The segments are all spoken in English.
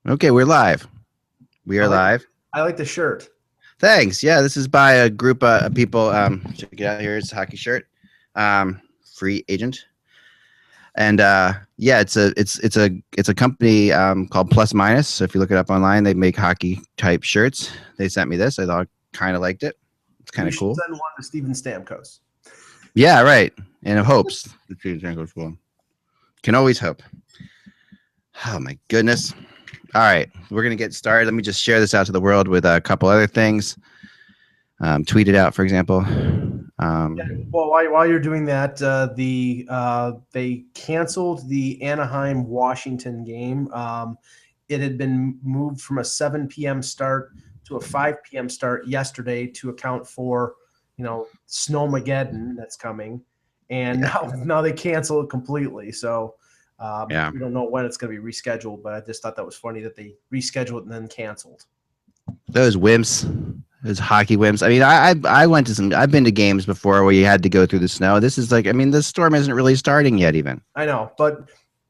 Okay, we're live. We I are like live. I like the shirt. Thanks. Yeah, this is by a group of people. Check it out here. It's a hockey shirt. Free agent. And yeah, it's a company called Plus Minus. So if you look it up online, they make hockey type shirts. They sent me this. I thought kind of liked it. It's kind You of should cool. send one to Steven Stamkos. Yeah, right. And it hopes the future goes well. Can always hope. Oh my goodness. All right, we're gonna get started. Let me just share this out to the world with a couple other things. Tweet it out, for example. Yeah. Well, while you're doing that, they canceled the Anaheim Washington game. It had been moved from a 7 p.m. start to a 5 p.m. start yesterday to account for Snowmageddon that's coming, and now they cancel it completely. So Yeah. we don't know when it's going to be rescheduled. But I just thought that was funny that they rescheduled it and then canceled. Those wimps, those hockey wimps. I mean, I went to some. I've been to games before where you had to go through the snow. This is like, I mean, the storm isn't really starting yet, even. I know, but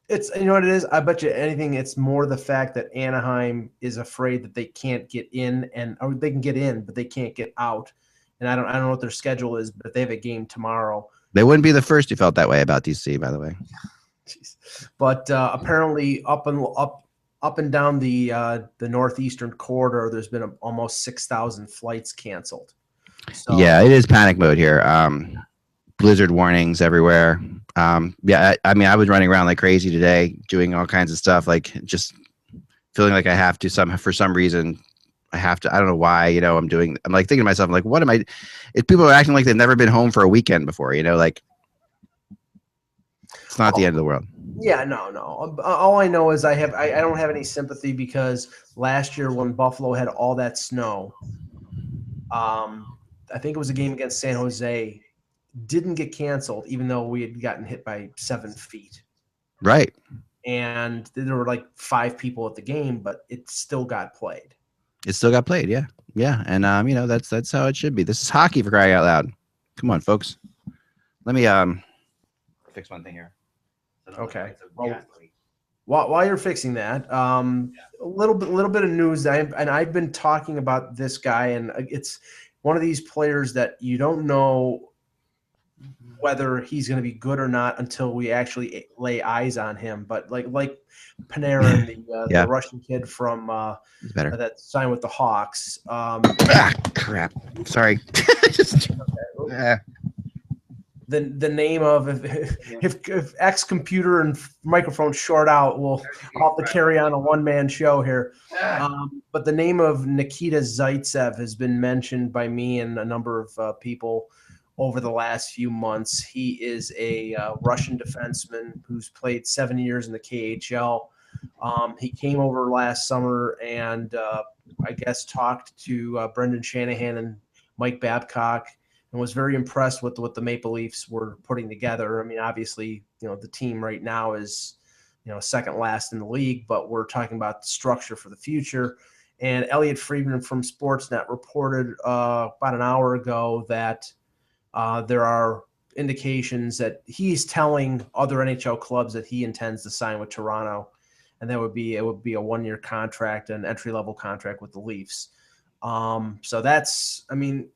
it's what it is. I bet you anything. It's more the fact that Anaheim is afraid that they can't get in, or they can get in, but they can't get out. And I don't know what their schedule is, but they have a game tomorrow. They wouldn't be the first who felt that way about DC, by the way. Jeez. But apparently, up and down the northeastern corridor, there's been almost 6,000 flights canceled. So, yeah, it is panic mode here. Blizzard warnings everywhere. Yeah, I mean, I was running around like crazy today, doing all kinds of stuff, like just feeling like I have to for some reason. I have to. I don't know why. I'm like thinking to myself, I'm like, what am I? If people are acting like they've never been home for a weekend before, like it's not the end of the world. Yeah, no. All I know is I don't have any sympathy because last year when Buffalo had all that snow, I think it was a game against San Jose, didn't get canceled even though we had gotten hit by 7 feet. Right. And there were like 5 people at the game, but it still got played. It still got played, yeah. Yeah, and that's how it should be. This is hockey, for crying out loud. Come on, folks. Let me fix one thing here. Okay. Well, while you're fixing that, a little bit of news. I've been talking about this guy, and it's one of these players that you don't know whether he's going to be good or not until we actually lay eyes on him. But like Panarin, the Russian kid from that signed with the Hawks. Crap. Sorry. The name of if X computer and microphone short out, I'll have to carry on a one-man show here. But the name of Nikita Zaitsev has been mentioned by me and a number of people over the last few months. He is a Russian defenseman who's played 7 years in the KHL. He came over last summer and I guess talked to Brendan Shanahan and Mike Babcock, and was very impressed with what the Maple Leafs were putting together. I mean, obviously, the team right now is, second last in the league, but we're talking about the structure for the future. And Elliot Friedman from Sportsnet reported about an hour ago that there are indications that he's telling other NHL clubs that he intends to sign with Toronto, and it would be a 1-year contract, an entry-level contract with the Leafs. So that's, I mean,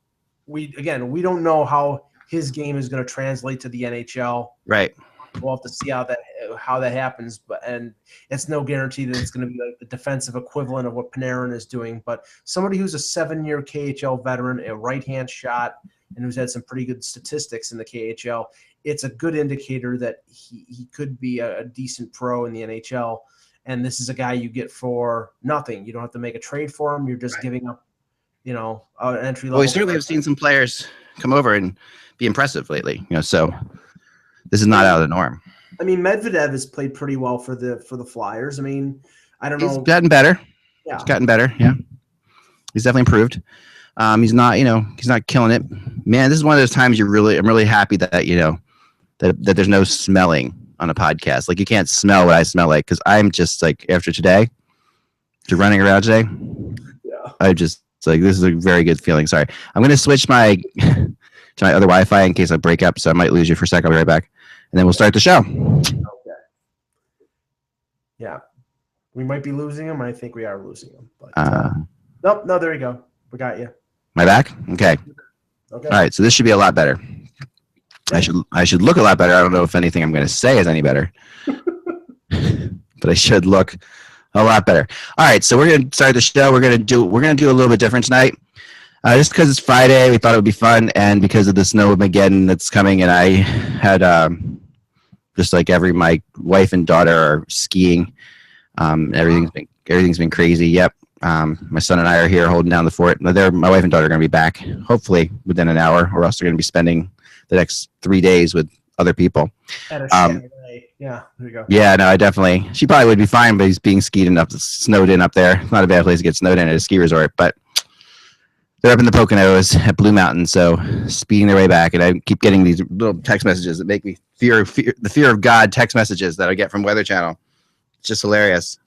we don't know how his game is going to translate to the NHL. Right. We'll have to see how that happens, and it's no guarantee that it's going to be like the defensive equivalent of what Panarin is doing. But somebody who's a 7-year KHL veteran, a right-hand shot, and who's had some pretty good statistics in the KHL, it's a good indicator that he could be a decent pro in the NHL. And this is a guy you get for nothing. You don't have to make a trade for him. You're just giving up, an entry level. Well, we certainly have seen some players come over and be impressive lately. So this is not out of the norm. I mean, Medvedev has played pretty well for the Flyers. I mean, I don't know. He's gotten better. Yeah. He's gotten better. Yeah. He's definitely improved. He's not, he's not killing it. Man, this is one of those times I'm really happy that, that there's no smelling on a podcast. Like, you can't smell what I smell like, because I'm just like, after running around today, I just, it's like, this is a very good feeling. Sorry. I'm going to switch to my other Wi-Fi in case I break up, so I might lose you for a second. I'll be right back. And then we'll start the show. Okay. Yeah. We might be losing him. I think we are losing him. But nope. No, there you go. We got you. Am I back? Okay. All right. So this should be a lot better. I should look a lot better. I don't know if anything I'm going to say is any better, but I should look a lot better. All right. So we're going to start the show. We're going to do a little bit different tonight. Just because it's Friday, we thought it would be fun, and because of the Snowmageddon that's coming, and I had just like my wife and daughter are skiing. Everything's been crazy. Yep. My son and I are here holding down the fort. My wife and daughter are going to be back hopefully within an hour, or else they're going to be spending the next 3 days with other people. At a chalet. Yeah, there you go. Yeah, no, she probably would be fine, but he's being snowed in up there. It's not a bad place to get snowed in at a ski resort, but they're up in the Poconos at Blue Mountain, so speeding their way back, and I keep getting these little text messages that make me the fear of God text messages that I get from Weather Channel. It's just hilarious.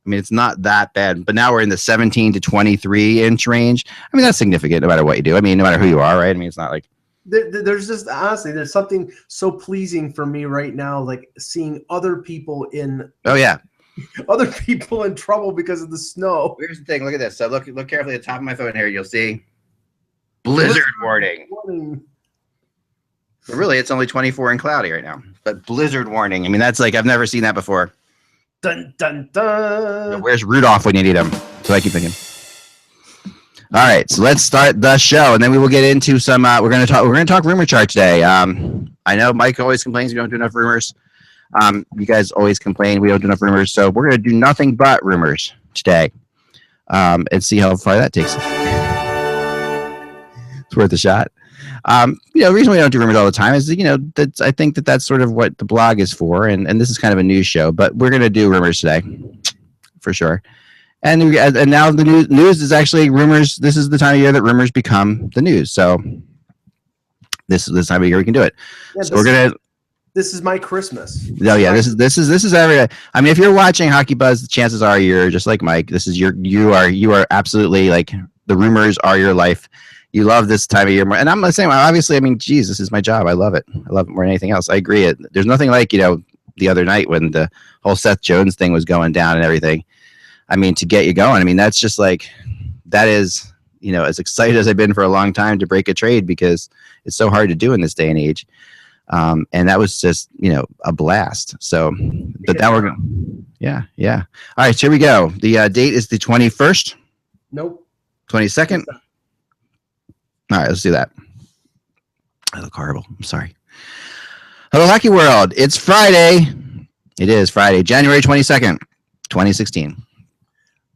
I mean, it's not that bad, but now we're in the 17 to 23 inch range. I mean, that's significant no matter what you do. I mean, no matter who you are, right? I mean, it's not like there's just honestly, there's something so pleasing for me right now, like seeing other people in other people in trouble because of the snow. Here's the thing. Look at this. So look carefully at the top of my phone here. You'll see blizzard warning. But really, it's only 24 and cloudy right now. But blizzard warning. I mean, that's like I've never seen that before. Dun dun dun. Where's Rudolph when you need him? So I keep thinking. All right, so let's start the show, and then we will get into some. We're going to talk rumor chart today. I know Mike always complains we don't do enough rumors. You guys always complain we don't do enough rumors, so we're going to do nothing but rumors today, and see how far that takes us. It's worth a shot. The reason we don't do rumors all the time is that I think that's sort of what the blog is for, and this is kind of a news show, but we're going to do rumors today for sure. And now the news is actually rumors. This is the time of year that rumors become the news. So this is the time of year we can do it. Yeah, so this is my Christmas. Oh yeah, this is every. I mean, if you're watching HockeyBuzz, the chances are you're just like Mike. This is you are absolutely like the rumors are your life. You love this time of year more. And I'm the same. Obviously, I mean, geez, this is my job. I love it. I love it more than anything else. I agree. There's nothing like the other night when the whole Seth Jones thing was going down and everything. I mean, to get you going. I mean, that's just like that is as excited as I've been for a long time to break a trade because it's so hard to do in this day and age. And that was just a blast. So, but now we're going. Yeah. All right, so here we go. The date is the 21st. Nope. 22nd. All right, let's do that. I look horrible. I'm sorry. Hello, Hockey World. It's Friday. It is Friday, January 22nd, 2016.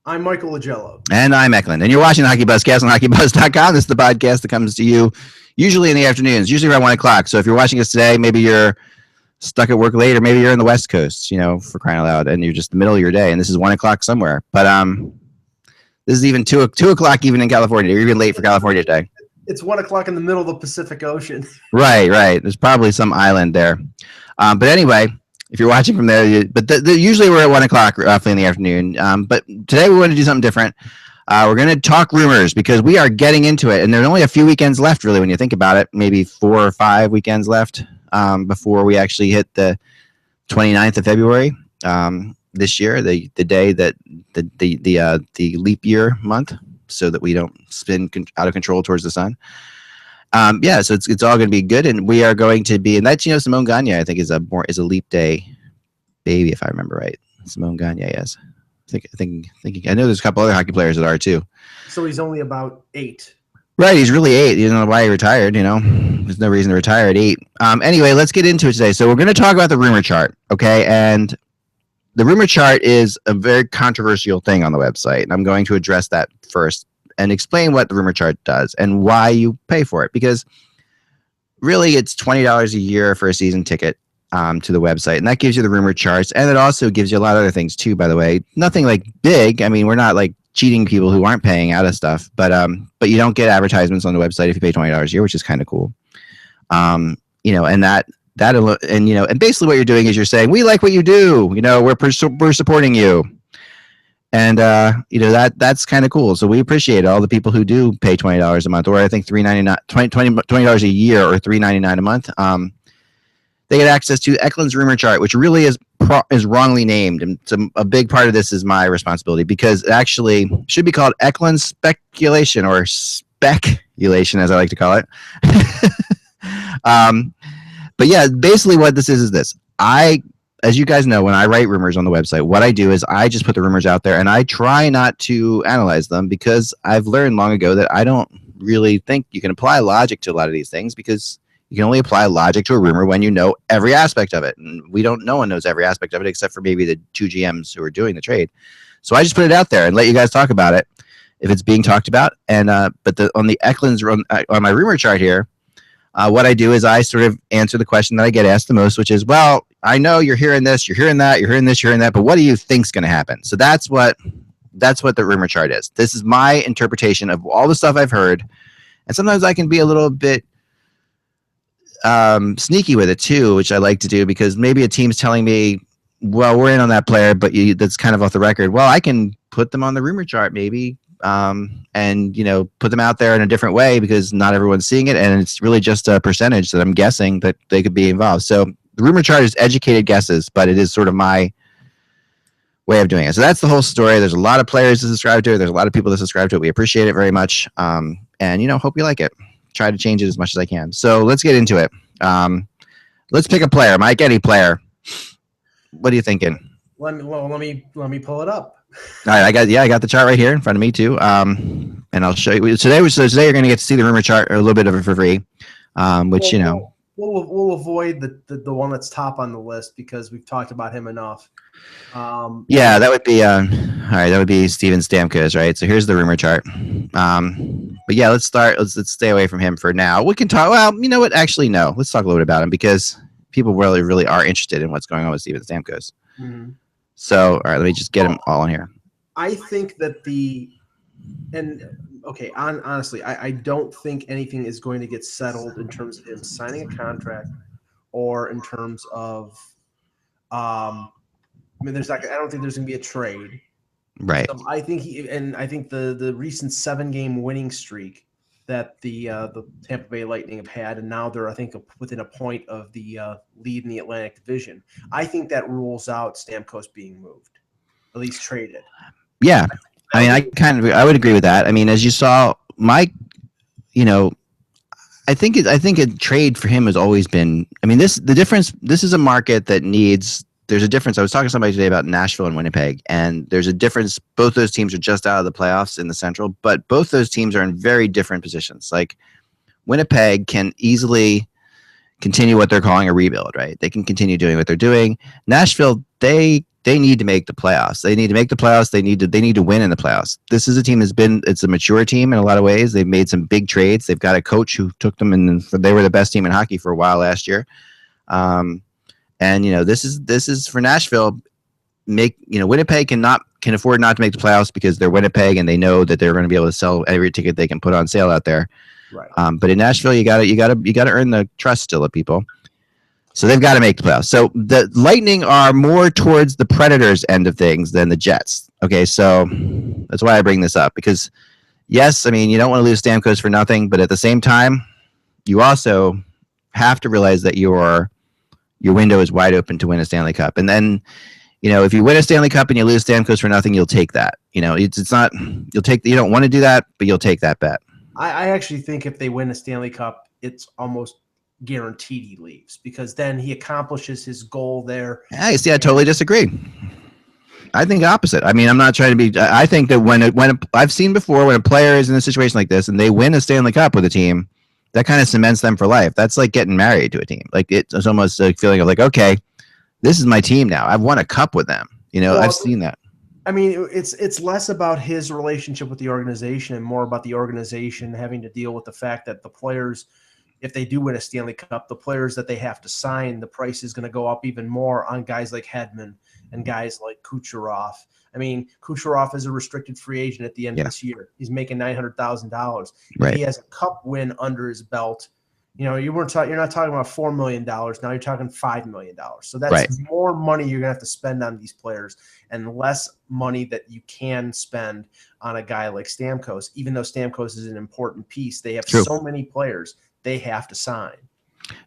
I'm Michael Lagello. And I'm Eklund. And you're watching the HockeyBuzzcast on HockeyBuzz.com. This is the podcast that comes to you usually in the afternoons, usually around 1 o'clock. So if you're watching us today, maybe you're stuck at work late, or maybe you're in the West Coast, for crying out loud, and you're just the middle of your day, and this is 1 o'clock somewhere. But this is even 2 o'clock even in California. You're even late for California today. It's 1 o'clock in the middle of the Pacific Ocean. Right. There's probably some island there. But anyway, if you're watching from there, usually we're at 1 o'clock roughly in the afternoon. But today we want to do something different. We're going to talk rumors because we are getting into it. And there's only a few weekends left, really, when you think about it. Maybe 4 or 5 weekends left before we actually hit the 29th of February this year, the day that the leap year month, so that we don't spin out of control towards the sun. So it's all going to be good, and we are going to be, and that's Simone Gagner, I think is a leap day baby, if I remember right. Simone Gagner, yes. I know there's a couple other hockey players that are too. So he's only about 8. Right, he's really 8. You don't know why he retired. There's no reason to retire at 8. Anyway, let's get into it today. So we're going to talk about the rumor chart, okay? And the rumor chart is a very controversial thing on the website, and I'm going to address that first and explain what the rumor chart does and why you pay for it. Because really, it's $20 a year for a season ticket to the website, and that gives you the rumor charts, and it also gives you a lot of other things too. By the way, nothing like big. I mean, we're not like cheating people who aren't paying out of stuff, but you don't get advertisements on the website if you pay $20 a year, which is kind of cool. And and basically what you're doing is you're saying, we like what you do, we're supporting you. And, that's kind of cool. So we appreciate all the people who do pay $20 a month, or I think $20 a year or $3.99 a month. they get access to Eklund's rumor chart, which really is wrongly named. And a big part of this is my responsibility because it actually should be called Eklund's speculation or speculation, as I like to call it. But yeah, basically what this is this. As you guys know, when I write rumors on the website, what I do is I just put the rumors out there and I try not to analyze them because I've learned long ago that I don't really think you can apply logic to a lot of these things because you can only apply logic to a rumor when you know every aspect of it. And no one knows every aspect of it except for maybe the two GMs who are doing the trade. So I just put it out there and let you guys talk about it if it's being talked about. And but on the Eklund's on my rumor chart here, what I do is I sort of answer the question that I get asked the most, which is, well, I know you're hearing this, you're hearing that, you're hearing this, you're hearing that, but what do you think's going to happen? So that's what the rumor chart is. This is my interpretation of all the stuff I've heard, and sometimes I can be a little bit sneaky with it too, which I like to do because maybe a team's telling me, well, we're in on that player, but that's kind of off the record. Well, I can put them on the rumor chart maybe. And put them out there in a different way because not everyone's seeing it, and it's really just a percentage that I'm guessing that they could be involved. So the rumor chart is educated guesses, but it is sort of my way of doing it. So that's the whole story. There's a lot of players that subscribe to it. There's a lot of people that subscribe to it. We appreciate it very much, and hope you like it. Try to change it as much as I can. So let's get into it. Let's pick a player, Mike. Any player. What are you thinking? Let me pull it up. All right, I got the chart right here in front of me too. And I'll show you today. So today you're going to get to see the rumor chart or a little bit of it for free, which we'll avoid the one that's top on the list because we've talked about him enough. Yeah, that would be all right. That would be Steven Stamkos, right? So here's the rumor chart. But yeah, let's start. Let's stay away from him for now. We can talk. Well, you know what? Actually, no. Let's talk a little bit about him because people really are interested in what's going on with Steven Stamkos. Mm-hmm. So, all right, let me just get them all in here. I think that honestly, I don't think anything is going to get settled in terms of him signing a contract or in terms of, I don't think there's going to be a trade. Right. So I think the recent 7-game winning streak that the Tampa Bay Lightning have had, and now they're, I think, within a point of the lead in the Atlantic Division. I think that rules out Stamkos being moved, at least traded. Yeah, I mean, I would agree with that. I mean, as you saw, Mike, I think a trade for him has always been. I mean, the difference. This is a market that needs. There's a difference. I was talking to somebody today about Nashville and Winnipeg, and there's a difference. Both those teams are just out of the playoffs in the Central, but both those teams are in very different positions. Like Winnipeg can easily continue what they're calling a rebuild, right? They can continue doing what they're doing. Nashville, they need to make the playoffs. They need to make the playoffs. They need to win in the playoffs. This is a team it's a mature team in a lot of ways. They've made some big trades. They've got a coach who took them, and they were the best team in hockey for a while last year. And this is for Nashville. Winnipeg can afford not to make the playoffs because they're Winnipeg and they know that they're going to be able to sell every ticket they can put on sale out there. Right. But in Nashville, you got to earn the trust still of people. So they've got to make the playoffs. So the Lightning are more towards the Predators end of things than the Jets. Okay, so that's why I bring this up because yes, I mean you don't want to lose Stamkos for nothing, but at the same time, you also have to realize that your window is wide open to win a Stanley Cup. And then, if you win a Stanley Cup and you lose Stamkos for nothing, you'll take that. It's not, you don't want to do that, but you'll take that bet. I actually think if they win a Stanley Cup, it's almost guaranteed he leaves because then he accomplishes his goal there. Yeah, you see, I totally disagree. I think opposite. I mean, I'm not trying to be, I think that when I've seen before when a player is in a situation like this and they win a Stanley Cup with a team, that kind of cements them for life. That's like getting married to a team. Like it's almost a feeling of like, okay, this is my team now. I've won a cup with them. I've seen that. I mean, it's less about his relationship with the organization and more about the organization having to deal with the fact that the players, if they do win a Stanley Cup, the players that they have to sign, the price is going to go up even more on guys like Hedman and guys like Kucherov. I mean, Kucherov is a restricted free agent at the end of this year. He's making $900,000. Right. He has a cup win under his belt. You're not talking about $4 million. Now you're talking $5 million. So that's more money you're going to have to spend on these players and less money that you can spend on a guy like Stamkos. Even though Stamkos is an important piece, they have so many players they have to sign.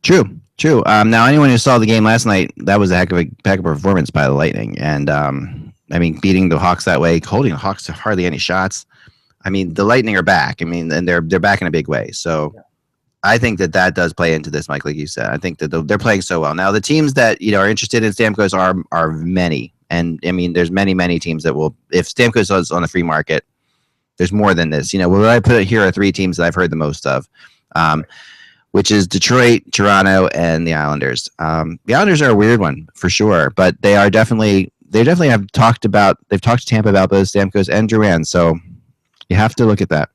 True. Now, anyone who saw the game last night, that was a heck of a performance by the Lightning. And, I mean, beating the Hawks that way, holding the Hawks to hardly any shots. I mean, the Lightning are back. I mean, and they're back in a big way. So I think that does play into this, Mike, like you said. I think that they're playing so well. Now, the teams that, are interested in Stamkos are many. And, I mean, there's many teams that will, if Stamkos is on the free market, there's more than this. What I put here are three teams that I've heard the most of. Which is Detroit, Toronto, and the Islanders. The Islanders are a weird one for sure, but they definitely have talked to Tampa about both Stamkos and Drouin, so you have to look at that.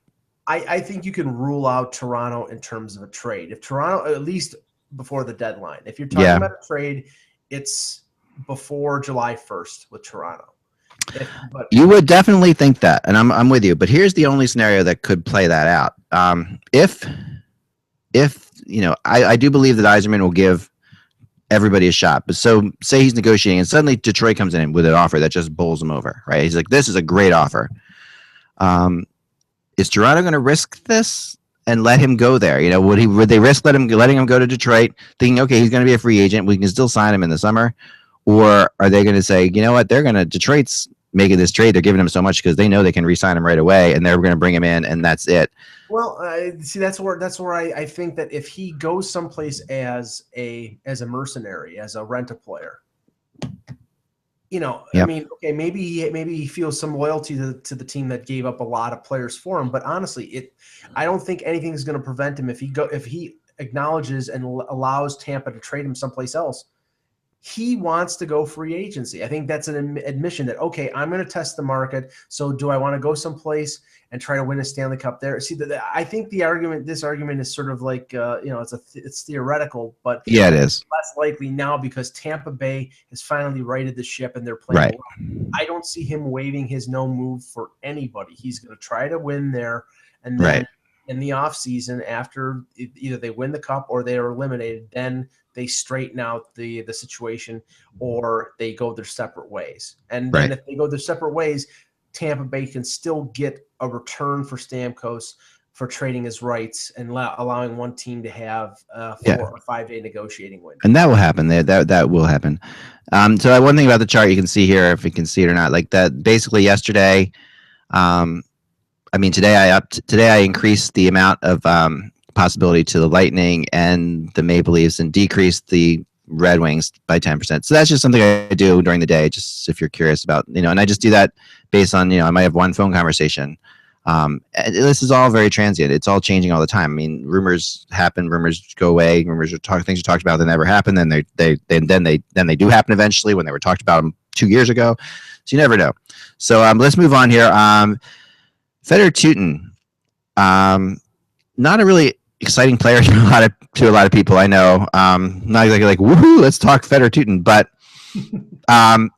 I think you can rule out Toronto in terms of a trade. If Toronto, at least before the deadline, if you're talking about a trade, it's before July 1st with Toronto. You would definitely think that, and I'm with you. But here's the only scenario that could play that out. If I do believe that Yzerman will give everybody a shot. But so say he's negotiating and suddenly Detroit comes in with an offer that just bowls him over, right? He's like, this is a great offer. Is Toronto going to risk this and let him go there? Would they risk letting him go to Detroit thinking, okay, he's going to be a free agent. We can still sign him in the summer. Or are they going to say, you know what, Detroit's making this trade. They're giving him so much because they know they can re-sign him right away and they're going to bring him in and that's it. Well, see, that's where I think that if he goes someplace as a mercenary, as a rent-a-player, I mean, okay, maybe he feels some loyalty to the team that gave up a lot of players for him. But honestly, I don't think anything's going to prevent him if he acknowledges and allows Tampa to trade him someplace else. He wants to go free agency. I think that's an admission that, okay, I'm going to test the market. So do I want to go someplace and try to win a Stanley Cup there? See, I think this argument is sort of like, it's theoretical, but yeah, it is less likely now because Tampa Bay has finally righted the ship and they're playing well. I don't see him waiving his no move for anybody. He's going to try to win there. And then in the offseason, after either they win the cup or they are eliminated, then they straighten out the situation or they go their separate ways. And then if they go their separate ways, Tampa Bay can still get a return for Stamkos for trading his rights and allowing one team to have a 4 or 5 day negotiating window. And that will happen. That will happen. So one thing about the chart you can see here, if you can see it or not, like that basically yesterday, today I increased the amount of possibility to the Lightning and the Maple Leafs and decreased the Red Wings by 10%. So that's just something I do during the day, just if you're curious about, and I just do that based on, I might have one phone conversation. And this is all very transient. It's all changing all the time. I mean, rumors happen, rumors go away, things are talked about that never happen. Then they do happen eventually when they were talked about 2 years ago. So you never know. So let's move on here. Fedor Tutin, not a really exciting player to a lot of people I know. Not exactly like, woohoo, let's talk Fedor Tutin, but and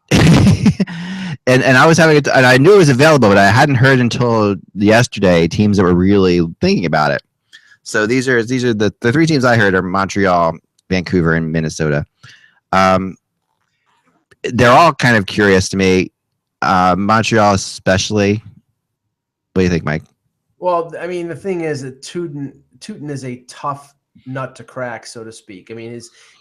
I was and I knew it was available, but I hadn't heard until yesterday teams that were really thinking about it. So these are the three teams I heard are Montreal, Vancouver, and Minnesota. They're all kind of curious to me. Montreal especially. What do you think, Mike? Well, I mean, the thing is that Tutin is a tough nut to crack, so to speak. I mean,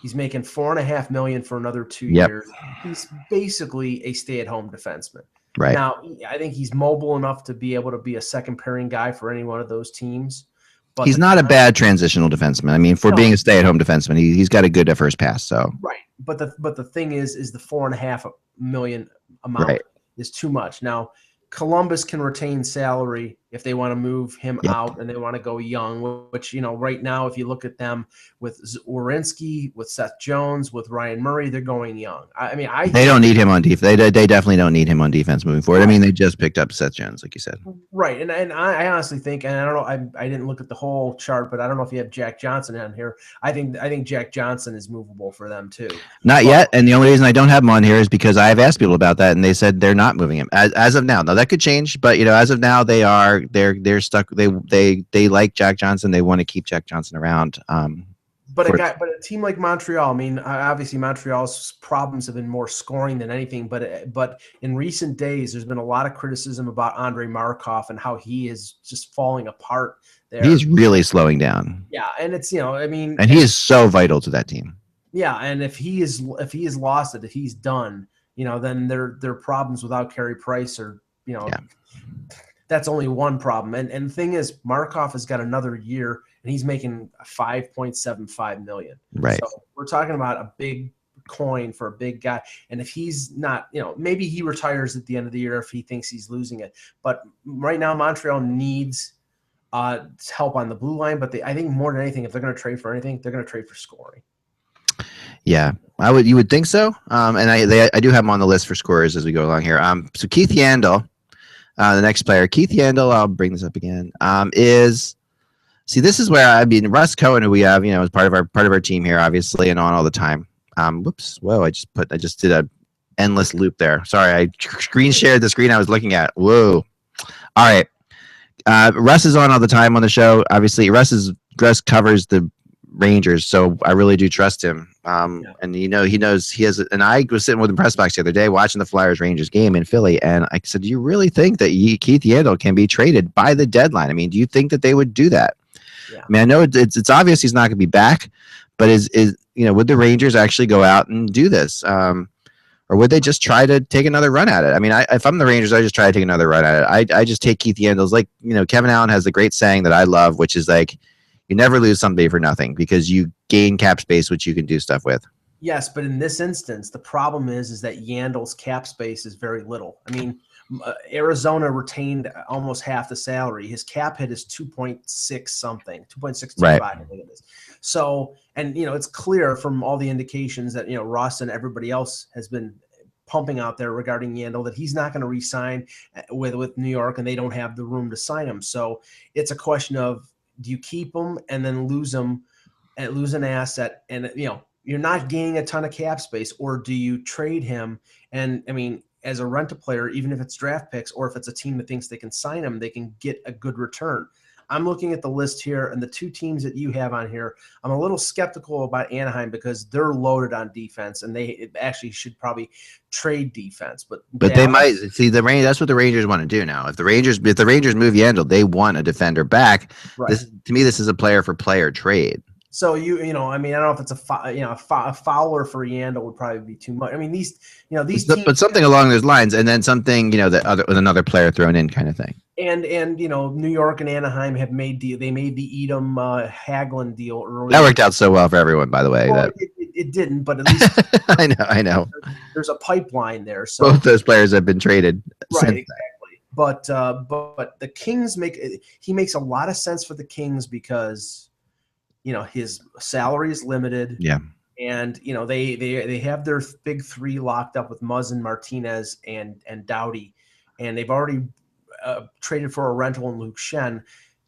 he's making $4.5 million for another 2 years. He's basically a stay-at-home defenseman. Right. Now, I think he's mobile enough to be able to be a second pairing guy for any one of those teams. But he's not a bad transitional defenseman. I mean, for being a stay-at-home defenseman, he's got a good first pass. So right. But the thing is the $4.5 million amount is too much. Now, Columbus can retain salary if they want to move him out and they want to go young, which, right now, if you look at them with Werenski, with Seth Jones, with Ryan Murray, they're going young. They don't need him on defense. They definitely don't need him on defense moving forward. I mean, they just picked up Seth Jones, like you said. Right. And I honestly think, and I don't know, I didn't look at the whole chart, but I don't know if you have Jack Johnson on here. I think Jack Johnson is movable for them too. Not yet. And the only reason I don't have him on here is because I have asked people about that and they said they're not moving him as of now. Now that could change, but as of now they're stuck. They like Jack Johnson. They want to keep Jack Johnson around. But a team like Montreal, I mean, obviously Montreal's problems have been more scoring than anything. But in recent days, there's been a lot of criticism about Andrei Markov and how he is just falling apart there. He's really slowing down. Yeah, and it's I mean, and he is so vital to that team. Yeah, and if he is lost it, if he's done, then their problems without Carey Price are that's only one problem. And the thing is, Markov has got another year, and he's making $5.75 million. Right. So we're talking about a big coin for a big guy. And if he's not, maybe he retires at the end of the year if he thinks he's losing it. But right now, Montreal needs help on the blue line. But I think more than anything, if they're going to trade for anything, they're going to trade for scoring. Yeah, you would think so. And I do have him on the list for scorers as we go along here. So Keith Yandel. The next player, Keith Yandel, I'll bring this up again, this is where Russ Cohen, who we have, is part of our team here, obviously, and on all the time. Whoops, whoa, I just did a endless loop there. Sorry, I screen shared the screen I was looking at. Whoa. All right. Russ is on all the time on the show. Obviously, Russ covers the Rangers, so I really do trust him. And he knows he has. And I was sitting with the press box the other day watching the Flyers Rangers game in Philly, and I said, "Do you really think that Keith Yandel can be traded by the deadline? I mean, do you think that they would do that?" Yeah. I mean, I know it's obvious he's not going to be back, but would the Rangers actually go out and do this, or would they just try to take another run at it? I mean, if I'm the Rangers, I just try to take another run at it. I just take Keith Yandel's, like Kevin Allen has the great saying that I love, which is like, you never lose somebody for nothing because you gain cap space, which you can do stuff with. Yes, but in this instance, the problem is that Yandel's cap space is very little. I mean, Arizona retained almost half the salary. His cap hit is 2.6 something, 2.625, right. I think it is. So, and it's clear from all the indications that Ross and everybody else has been pumping out there regarding Yandel that he's not going to re-sign with New York, and they don't have the room to sign him. So it's a question of, do you keep him and then lose him and lose an asset, and you're not gaining a ton of cap space, or do you trade him? And I mean, as a rental player, even if it's draft picks or if it's a team that thinks they can sign him, they can get a good return. I'm looking at the list here, and the two teams that you have on here, I'm a little skeptical about Anaheim because they're loaded on defense, and they actually should probably trade defense. But they might see the Rangers. That's what the Rangers want to do now. If the Rangers move Yandel, they want a defender back. Right. To me, this is a player for player trade. So I mean, I don't know if it's a Fowler for Yandel would probably be too much. I mean, these teams, but something along those lines, and then something that with another player thrown in, kind of thing. And New York and Anaheim have made the Edom Hagelin deal earlier. That worked out so well for everyone, by the way. Well, it didn't, but at least I know. There's a pipeline there. So both those players have been traded. Right, exactly. But the Kings makes a lot of sense for the Kings because his salary is limited. Yeah. And they have their big three locked up with Muzzin, Martinez, and Doughty, and they've already traded for a rental in Luke Shen,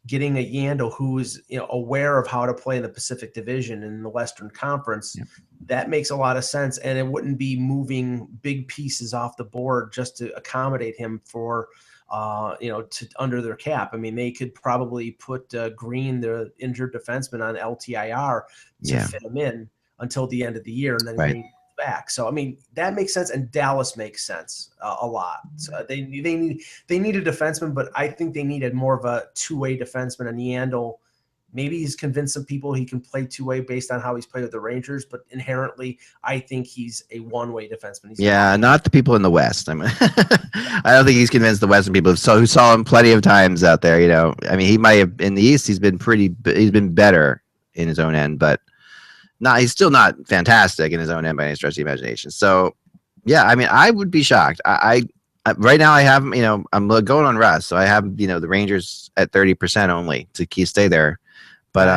getting a Yandel who is aware of how to play in the Pacific Division and in the Western Conference. Yeah. That makes a lot of sense, and it wouldn't be moving big pieces off the board just to accommodate him for to under their cap. I mean, they could probably put Green, the injured defenseman, on LTIR to fit him in until the end of the year, and then Green back. So I mean, that makes sense, and Dallas makes sense a lot. So they need a defenseman, but I think they needed more of a two-way defenseman. And Yandel, maybe he's convinced some people he can play two-way based on how he's played with the Rangers, but inherently, I think he's a one-way defenseman. Not the people in the West. I mean, I don't think he's convinced the Western people who saw him plenty of times out there. I mean, he might have in the East. He's been better in his own end, but. He's still not fantastic in his own end by any stretch of the imagination. So, yeah, I mean, I would be shocked. I right now I have, I'm going on Russ, so I have, the Rangers at 30% only to stay there. But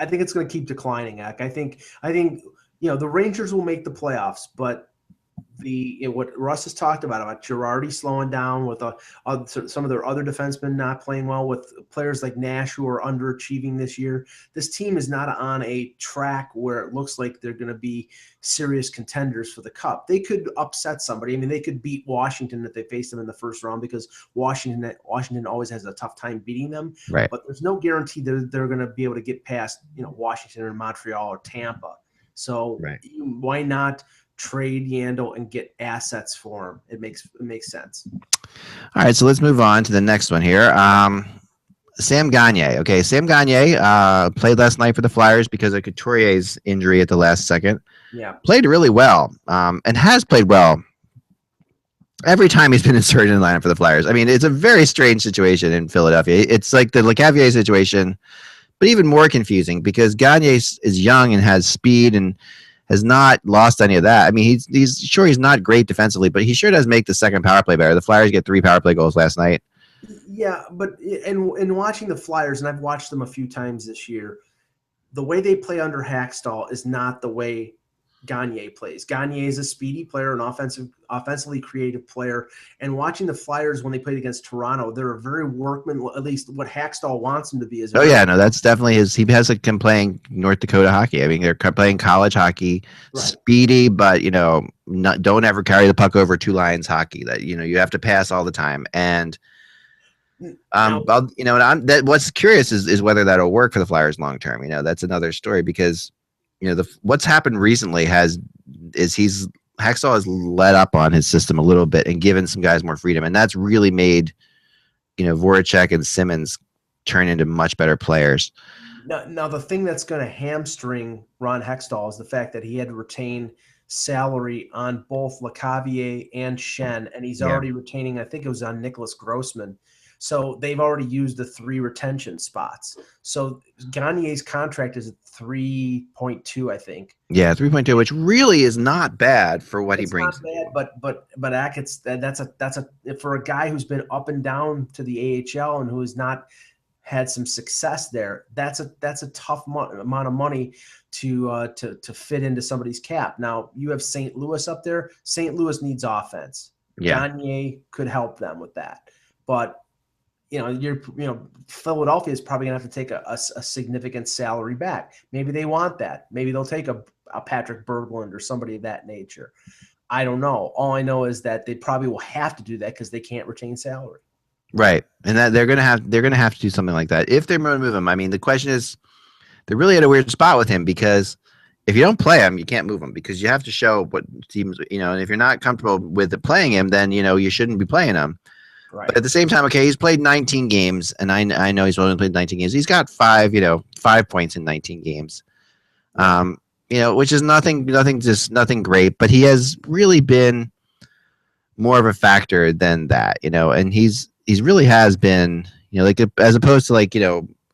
I think it's going to keep declining. I think the Rangers will make the playoffs, but what Russ has talked about Girardi slowing down, with some of their other defensemen not playing well, with players like Nash who are underachieving this year. This team is not on a track where it looks like they're going to be serious contenders for the Cup. They could upset somebody. I mean, they could beat Washington if they face them in the first round, because Washington always has a tough time beating them. Right. But there's no guarantee that they're going to be able to get past Washington or Montreal or Tampa. So why not trade Yandel and get assets for him? It makes sense. All right, so let's move on to the next one here. Sam Gagner. Okay, Sam Gagner played last night for the Flyers because of Couturier's injury at the last second. Yeah, played really well, and has played well every time he's been inserted in the lineup for the Flyers. I mean, it's a very strange situation in Philadelphia. It's like the LeCavier situation, but even more confusing because Gagner is young and has speed and has not lost any of that. I mean, he's not great defensively, but he sure does make the second power play better. The Flyers get 3 power play goals last night. Yeah, but in watching the Flyers, and I've watched them a few times this year, the way they play under Hackstall is not the way Gagner plays. Gagner is a speedy player, an offensively creative player. And watching the Flyers when they played against Toronto, they're a very workman, at least what Hackstall wants them to be. That's definitely his. He has playing North Dakota hockey. I mean, they're playing college hockey, right. Speedy, but don't ever carry the puck over 2 lines hockey. That you have to pass all the time. And what's curious is whether that'll work for the Flyers long term. That's another story because. What's happened recently Hackstall has let up on his system a little bit and given some guys more freedom, and that's really made Voracek and Simmons turn into much better players. Now the thing that's going to hamstring Ron Hextall is the fact that he had to retain salary on both LeCavier and Schenn, and he's already retaining, I think it was on Nicholas Grossman. So they've already used the 3 retention spots. So Gagner's contract is at 3.2, I think. Yeah, 3.2, which really is not bad for what he brings. It's not bad, but that's a for a guy who's been up and down to the AHL and who has not had some success there. That's a tough amount of money to fit into somebody's cap. Now you have St. Louis up there. St. Louis needs offense. Yeah. Gagner could help them with that, but. Philadelphia is probably going to have to take a significant salary back. Maybe they want that. Maybe they'll take a Patrick Berglund or somebody of that nature. I don't know. All I know is that they probably will have to do that because they can't retain salary. Right, and that they're going to have to do something like that if they're going to move him. I mean, the question is, they're really at a weird spot with him because if you don't play him, you can't move him because you have to show what teams. And if you're not comfortable with playing him, then you shouldn't be playing him. Right. But at the same time, okay, he's played 19 games, and I know he's only played 19 games. He's got 5 points in 19 games, which is nothing great. But he has really been more of a factor than that, and he's really has been, as opposed to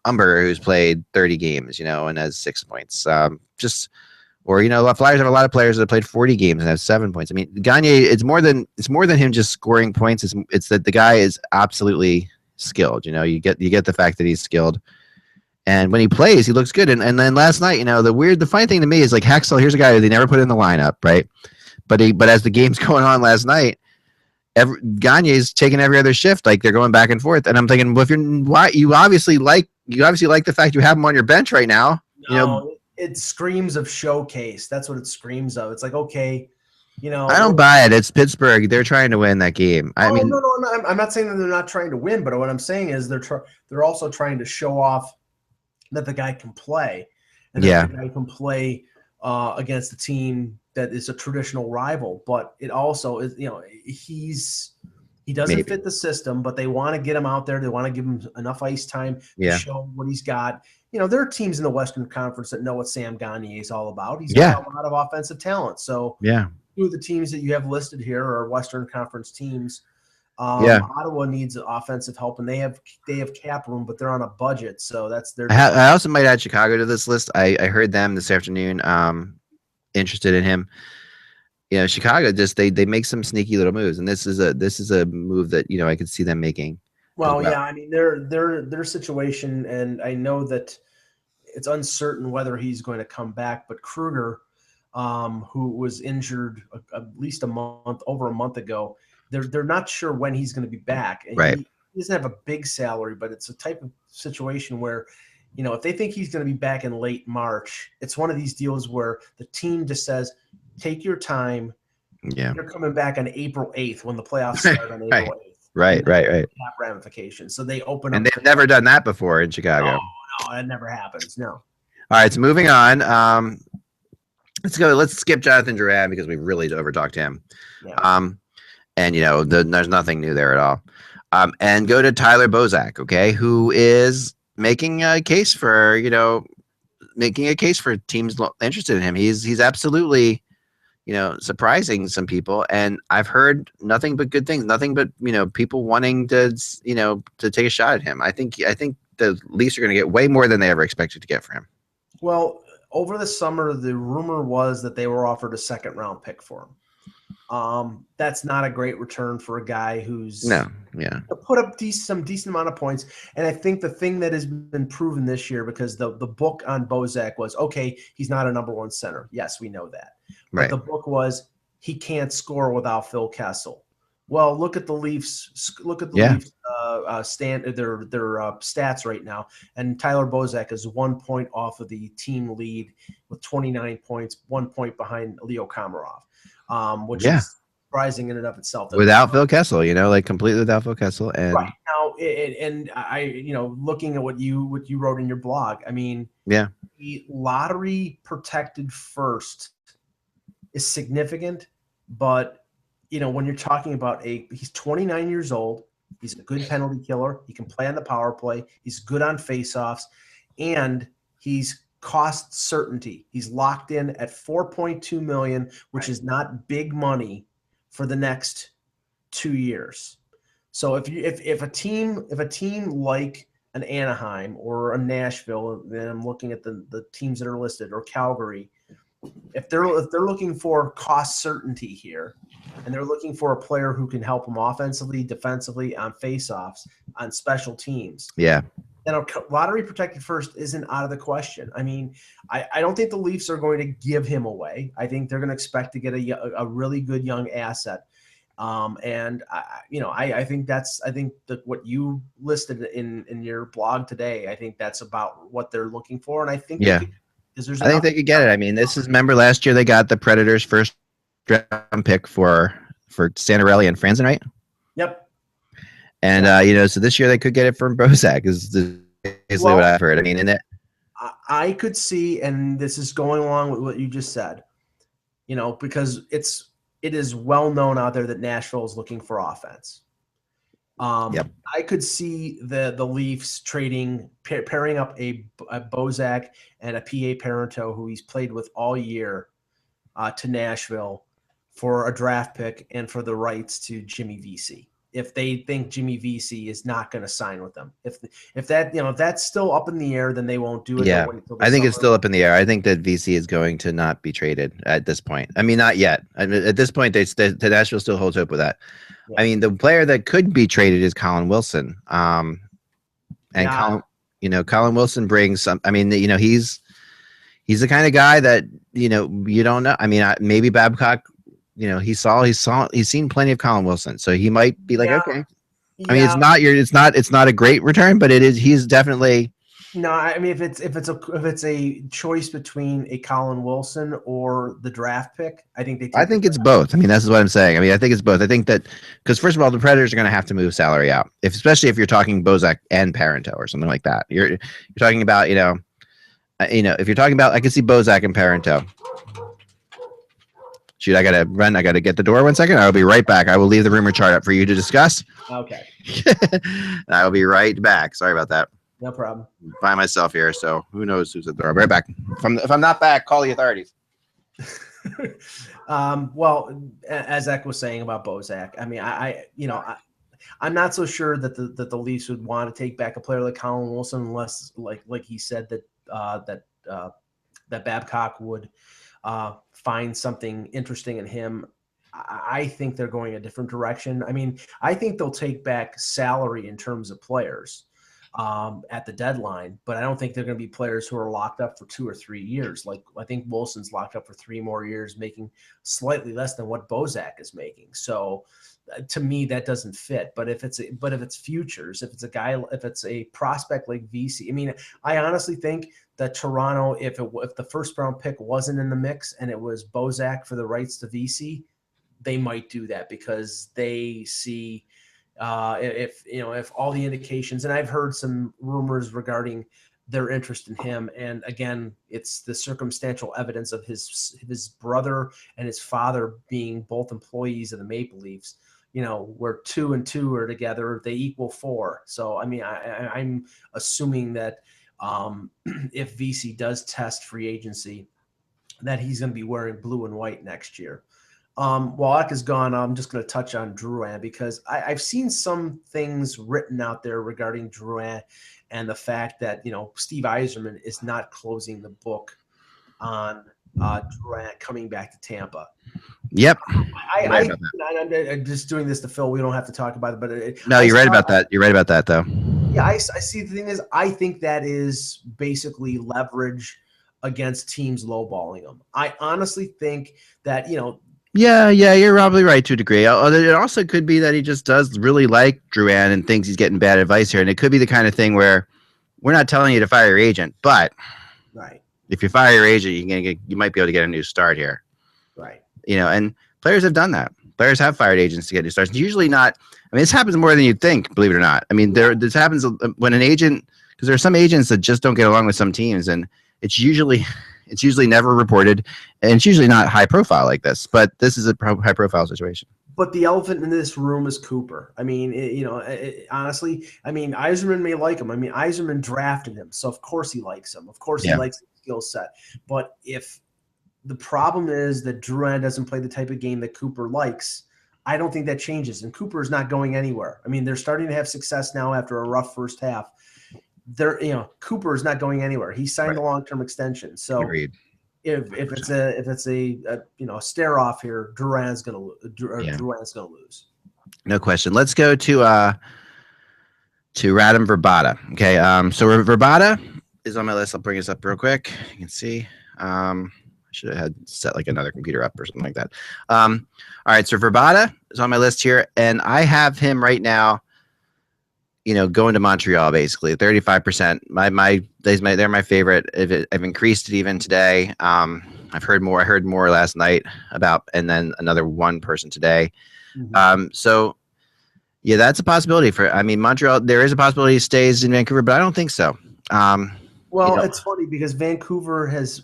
Umberger, who's played 30 games, and has 6 points. Or the Flyers have a lot of players that have played 40 games and have 7 points. I mean, Gagner, it's more than him just scoring points. It's that the guy is absolutely skilled. You get the fact that he's skilled, and when he plays, he looks good. And then last night, the funny thing to me is Hackstall. Here's a guy who they never put in the lineup, right? But as the game's going on last night, Gagner's taking every other shift. They're going back and forth, and I'm thinking, well, you obviously like the fact you have him on your bench right now. No. It screams of showcase. That's what it screams of. It's okay, I don't buy it. It's Pittsburgh. They're trying to win that game. No. I'm not saying that they're not trying to win, but what I'm saying is they're also trying to show off that the guy can play, and that the guy can play against a team that is a traditional rival. But it also is, he doesn't fit the system, but they want to get him out there. They want to give him enough ice time to show what he's got. There are teams in the Western Conference that know what Sam Gagner is all about. He's got a lot of offensive talent. So 2 of the teams that you have listed here are Western Conference teams. Ottawa needs offensive help, and they have cap room, but they're on a budget, so that's their. I also might add Chicago to this list. I heard them this afternoon interested in him. Chicago they make some sneaky little moves, and this is a move that I could see them making. Well, I mean their situation, and I know that it's uncertain whether he's going to come back, but Kruger who was injured at least over a month ago. They're not sure when he's going to be back. And Right. He doesn't have a big salary, but it's a type of situation where, if they think he's going to be back in late March, it's one of these deals where the team just says, take your time. Yeah. You're coming back on April 8th when the playoffs start on April 8th. Right. Cap ramifications. So they open up. And they've never done that before in Chicago. No, that never happens. No. All right. So moving on. Let's skip Jonathan Duran because we really overtalked him. Yeah. And there's nothing new there at all. And go to Tyler Bozak, okay, who is making a case for teams interested in him. He's absolutely, surprising some people, and I've heard nothing but good things, nothing but people wanting to take a shot at him. I think the Leafs are going to get way more than they ever expected to get for him. Well, over the summer, the rumor was that they were offered a second-round pick for him. That's not a great return for a guy who's put up some decent amount of points. And I think the thing that has been proven this year, because the book on Bozak was, okay, he's not a number one center. Yes, we know that. But Right. the book was he can't score without Phil Kessel. Well, look at the Leafs. Look at the Leafs their stats right now, and Tyler Bozak is 1 point off of the team lead with 29 points, 1 point behind Leo Komarov. Which is surprising in and of itself. Without Phil Kessel, completely without Phil Kessel. And right now, and I, looking at what you wrote in your blog, I mean, the lottery protected first is significant, but when you're talking about he's 29 years old, he's a good penalty killer, he can play on the power play, he's good on faceoffs, and he's cost certainty. He's locked in at $4.2 million, which is not big money for the next 2 years. So if a team like an Anaheim or a Nashville, then I'm looking at the teams that are listed, or Calgary, if they're looking for cost certainty here, and they're looking for a player who can help them offensively, defensively, on faceoffs, on special teams. Yeah. Then a lottery protected first isn't out of the question. I mean, I don't think the Leafs are going to give him away. I think they're going to expect to get a really good young asset. And I think that what you listed in your blog today, I think that's about what they're looking for. And I think I think they could get it. I mean, remember last year they got the Predators' first round pick for Santorelli and Franzen, right? Yep. And so this year they could get it from Bozak. Is basically what I've heard. I mean, I could see, and this is going along with what you just said, because it is well known out there that Nashville is looking for offense. I could see the Leafs pairing up a Bozak and a PA Parento, who he's played with all year, to Nashville for a draft pick and for the rights to Jimmy Vesey. If they think Jimmy Vesey is not going to sign with them, if that's still up in the air, then they won't do it. Yeah, I think it's still up in the air. I think that Vesey is going to not be traded at this point. I mean, not yet. I mean, at this point, the Nashville still holds hope with that. Yeah. I mean, the player that could be traded is Colin Wilson. Colin Wilson brings some. I mean, he's the kind of guy that you don't know. I mean, maybe Babcock. He's seen plenty of Colin Wilson, so he might be like, okay. I mean, it's not a great return, but it is. He's definitely. No, I mean, if it's a choice between a Colin Wilson or the draft pick, I think it's both. I mean, that's what I'm saying. I mean, I think it's both. I think that because first of all, the Predators are going to have to move salary out, especially if you're talking Bozak and Parento or something like that. You're talking about if you're talking about, I can see Bozak and Parento. Shoot, I gotta run. I gotta get the door 1 second. I'll be right back. I will leave the rumor chart up for you to discuss. Okay. I'll be right back. Sorry about that. No problem. By myself here, so who knows who's at the door. I'll be right back. If I'm not back, call the authorities. Well, as Ek was saying about Bozak, I mean, I'm not so sure that the Leafs would want to take back a player like Colin Wilson unless, like he said, that Babcock would find something interesting in him. I think they're going a different direction. I mean, I think they'll take back salary in terms of players. at the deadline, but I don't think they're going to be players who are locked up for 2 or 3 years. Like I think Wilson's locked up for 3 more years, making slightly less than what Bozak is making. So to me, that doesn't fit. But if it's futures, if it's a prospect like VC, I mean, I honestly think that Toronto, if the first round pick wasn't in the mix and it was Bozak for the rights to VC, they might do that because they see. If all the indications, and I've heard some rumors regarding their interest in him, and again, it's the circumstantial evidence of his brother and his father being both employees of the Maple Leafs. Where 2 and 2 are together, they equal 4. So I mean, I'm assuming that if VC does test free agency, that he's going to be wearing blue and white next year. While Eck is gone, I'm just going to touch on Drouin because I've seen some things written out there regarding Drouin and the fact that, Steve Yzerman is not closing the book on Drouin coming back to Tampa. Yep. I'm just doing this to Phil. We don't have to talk about it. But no, you're right about that. You're right about that, though. Yeah, I see. The thing is, I think that is basically leverage against teams lowballing them. I honestly think that, Yeah, you're probably right to a degree. It also could be that he just does really like Drouin and thinks he's getting bad advice here. And it could be the kind of thing where we're not telling you to fire your agent, but right, if you fire your agent, you might be able to get a new start here. Right. And players have done that. Players have fired agents to get new starts. It's usually not. I mean, this happens more than you'd think, believe it or not. I mean, this happens when an agent, because there are some agents that just don't get along with some teams, and it's usually never reported, and it's usually not high profile like this. But this is a high profile situation. But the elephant in this room is Cooper. I mean, honestly, I mean, Yzerman may like him. I mean, Yzerman drafted him, so of course he likes him. Of course he likes the skill set. But if the problem is that Drouin doesn't play the type of game that Cooper likes, I don't think that changes. And Cooper is not going anywhere. I mean, they're starting to have success now after a rough first half. Cooper is not going anywhere. He signed a long-term extension. So Agreed. if it's a stare off here, Drouin's going to lose. No question. Let's go to Radim Verbata. Okay. So Verbata is on my list. I'll bring this up real quick. You can see. I should have had set like another computer up or something like that. All right. So Verbata is on my list here, and I have him right now. Going to Montreal basically 35%. They're my favorite. I've increased it even today. I've heard more. I heard more last night and then another one person today. Mm-hmm. So yeah, that's a possibility Montreal. There is a possibility he stays in Vancouver, but I don't think so. It's funny because Vancouver has.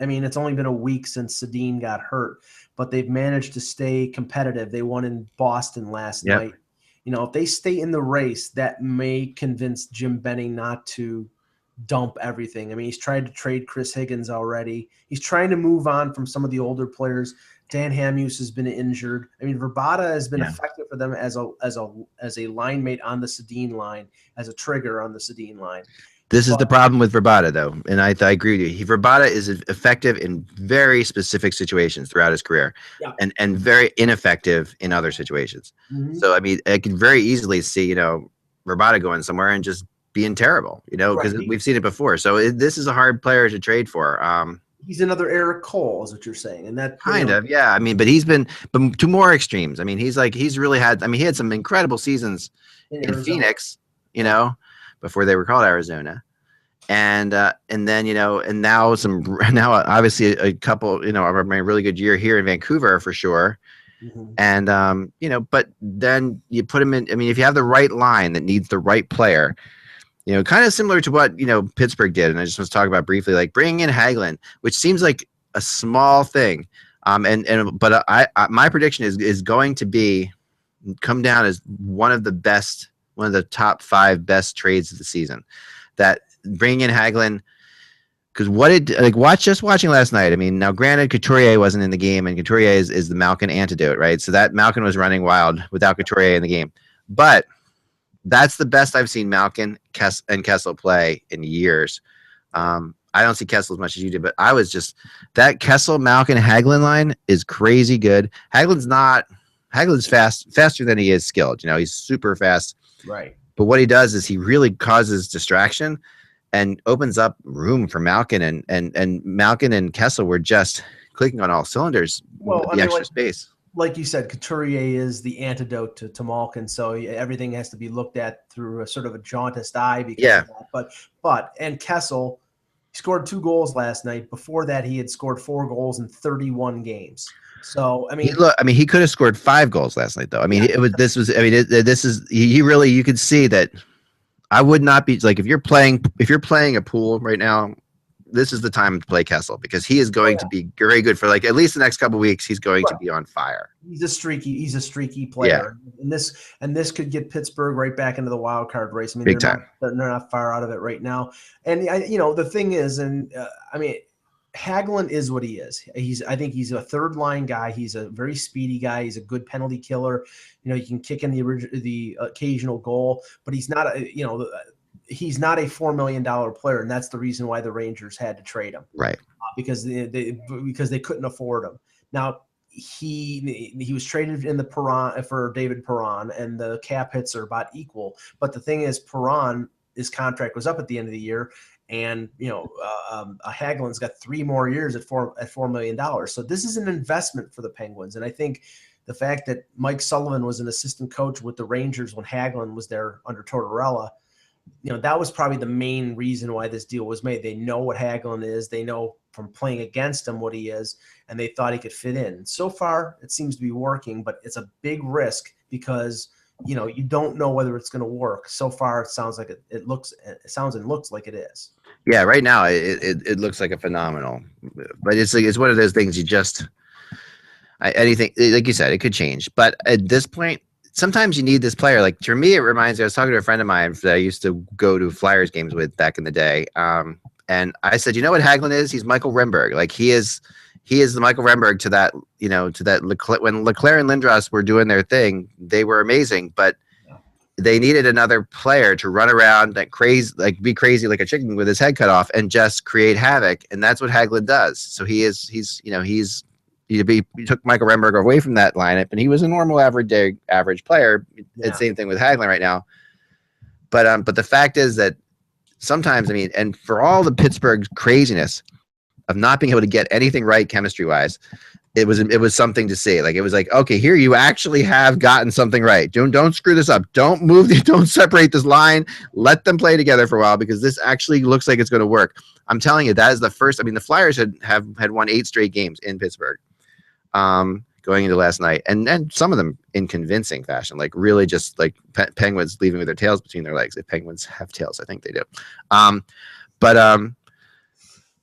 I mean, it's only been a week since Sedin got hurt, but they've managed to stay competitive. They won in Boston last night. If they stay in the race, that may convince Jim Benning not to dump everything. I mean, he's tried to trade Chris Higgins already. He's trying to move on from some of the older players. Dan Hamhuis has been injured. I mean, Verbata has been effective for them as a line mate on the Sedin line, as a trigger on the Sedin line. This is the problem with Verbata, though, and I agree with you. Verbata is effective in very specific situations throughout his career, and very ineffective in other situations. Mm-hmm. So, I mean, I can very easily see, Verbata going somewhere and just being terrible, because we've seen it before. So this is a hard player to trade for. He's another Eric Cole, is what you're saying, and that kind of, yeah. I mean, but he's been to more extremes. I mean, he's really had. I mean, he had some incredible seasons in Phoenix, before they were called Arizona, and then and now obviously a couple, a really good year here in Vancouver for sure. Mm-hmm. And but then you put him in. I mean, if you have the right line that needs the right player. Kind of similar to what, Pittsburgh did. And I just want to talk about briefly, like bringing in Hagelin, which seems like a small thing. But my prediction is going to come down as one of the top 5 best trades of the season. That bringing in Hagelin, because watching last night. I mean, now granted, Couturier wasn't in the game, and Couturier is the Malkin antidote, right? So that Malkin was running wild without Couturier in the game. But that's the best I've seen Malkin and Kessel play in years. I don't see Kessel as much as you do, but that Kessel, Malkin, Hagelin line is crazy good. Hagelin's faster than he is skilled. He's super fast. Right. But what he does is he really causes distraction and opens up room for Malkin, and Malkin and Kessel were just clicking on all cylinders with the extra space. Like you said, Couturier is the antidote to Malkin, so everything has to be looked at through a sort of a jaundiced eye because of that. But Kessel scored 2 goals last night. Before that, he had scored 4 goals in 31 games. So he could have scored 5 goals last night, though. I mean, he really, you could see that. I would not be like, if you're playing a pool right now, this is the time to play Kessel, because he is going to be very good for like at least the next couple of weeks. He's going to be on fire. He's a streaky player. Yeah. And this could get Pittsburgh right back into the wild card race. I mean, big time. They're not far out of it right now. And the thing is, Hagelin is what he is. I think he's a third line guy. He's a very speedy guy. He's a good penalty killer. He can kick in the occasional goal, but he's not he's not a $4 million player, and that's the reason why the Rangers had to trade him. Right. Because they couldn't afford him. Now he was traded in the Perron for David Perron, and the cap hits are about equal. But the thing is, Perron, his contract was up at the end of the year, and Hagelin's got 3 more years at $4 million. So this is an investment for the Penguins, and I think the fact that Mike Sullivan was an assistant coach with the Rangers when Hagelin was there under Tortorella, that was probably the main reason why this deal was made. They know what Hagelin is. They know from playing against him what he is, and they thought he could fit in. So far, it seems to be working, but it's a big risk because you don't know whether it's going to work. So far, it sounds like it looks like it is. Yeah, right now it looks like a phenomenal, but it's one of those things you just anything, like you said, it could change. But at this point, sometimes you need this player. Like, to me, it reminds me, I was talking to a friend of mine that I used to go to Flyers games with back in the day. And I said, you know what Hagelin is? He's Michael Renberg. Like, he is the Michael Renberg to that, when Leclerc and Lindros were doing their thing, they were amazing, but they needed another player to run around be crazy like a chicken with his head cut off and just create havoc. And that's what Hagelin does. So he took Michael Renberg away from that lineup, and he was a normal average player. Yeah. And same thing with Hagelin right now. But the fact is that sometimes, and for all the Pittsburgh craziness of not being able to get anything right chemistry wise, it was something to see. Like, it was like, okay, here you actually have gotten something right. Don't screw this up. Don't separate this line. Let them play together for a while, because this actually looks like it's going to work. I'm telling you, that is the first. The Flyers had won 8 straight games in Pittsburgh. Going into last night, and some of them in convincing fashion, like really just like penguins leaving with their tails between their legs. If penguins have tails, I think they do. But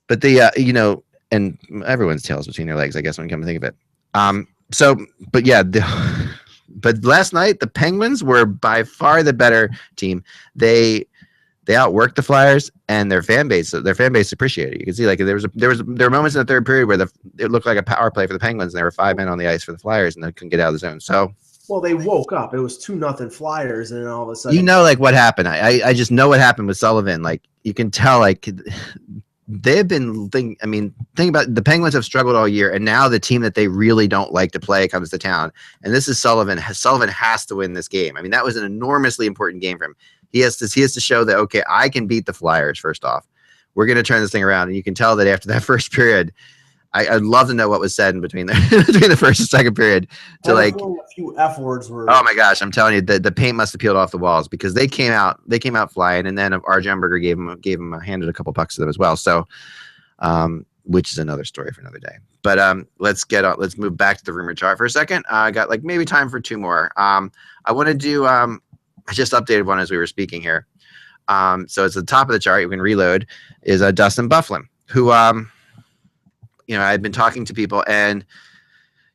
the and everyone's tails between their legs, I guess, when you come to think of it. But last night the Penguins were by far the better team. They outworked the Flyers, and their fan base appreciated it. You can see, like, there were moments in the third period where it looked like a power play for the Penguins, and there were 5 men on the ice for the Flyers, and they couldn't get out of the zone. So, well, they woke up. It was 2-0 Flyers, and then all of a sudden, like what happened. I just know what happened with Sullivan. Like, you can tell, like, they've been think about, the Penguins have struggled all year, and now the team that they really don't like to play comes to town, and this is Sullivan. Sullivan has to win this game. That was an enormously important game for him. He has to show that, okay, I can beat the Flyers. First off, we're going to turn this thing around, and you can tell that after that first period, I'd love to know what was said in between the first and second period. A few F words were. Oh my gosh, I'm telling you, the paint must have peeled off the walls, because they came out flying, and then Arjenberger handed a couple pucks to them as well. So, which is another story for another day. But let's move back to the rumor chart for a second. I got like maybe time for 2 more. I want to do. I just updated one as we were speaking here. So it's at the top of the chart. You can reload. Is Dustin Byfuglien, who I've been talking to people, and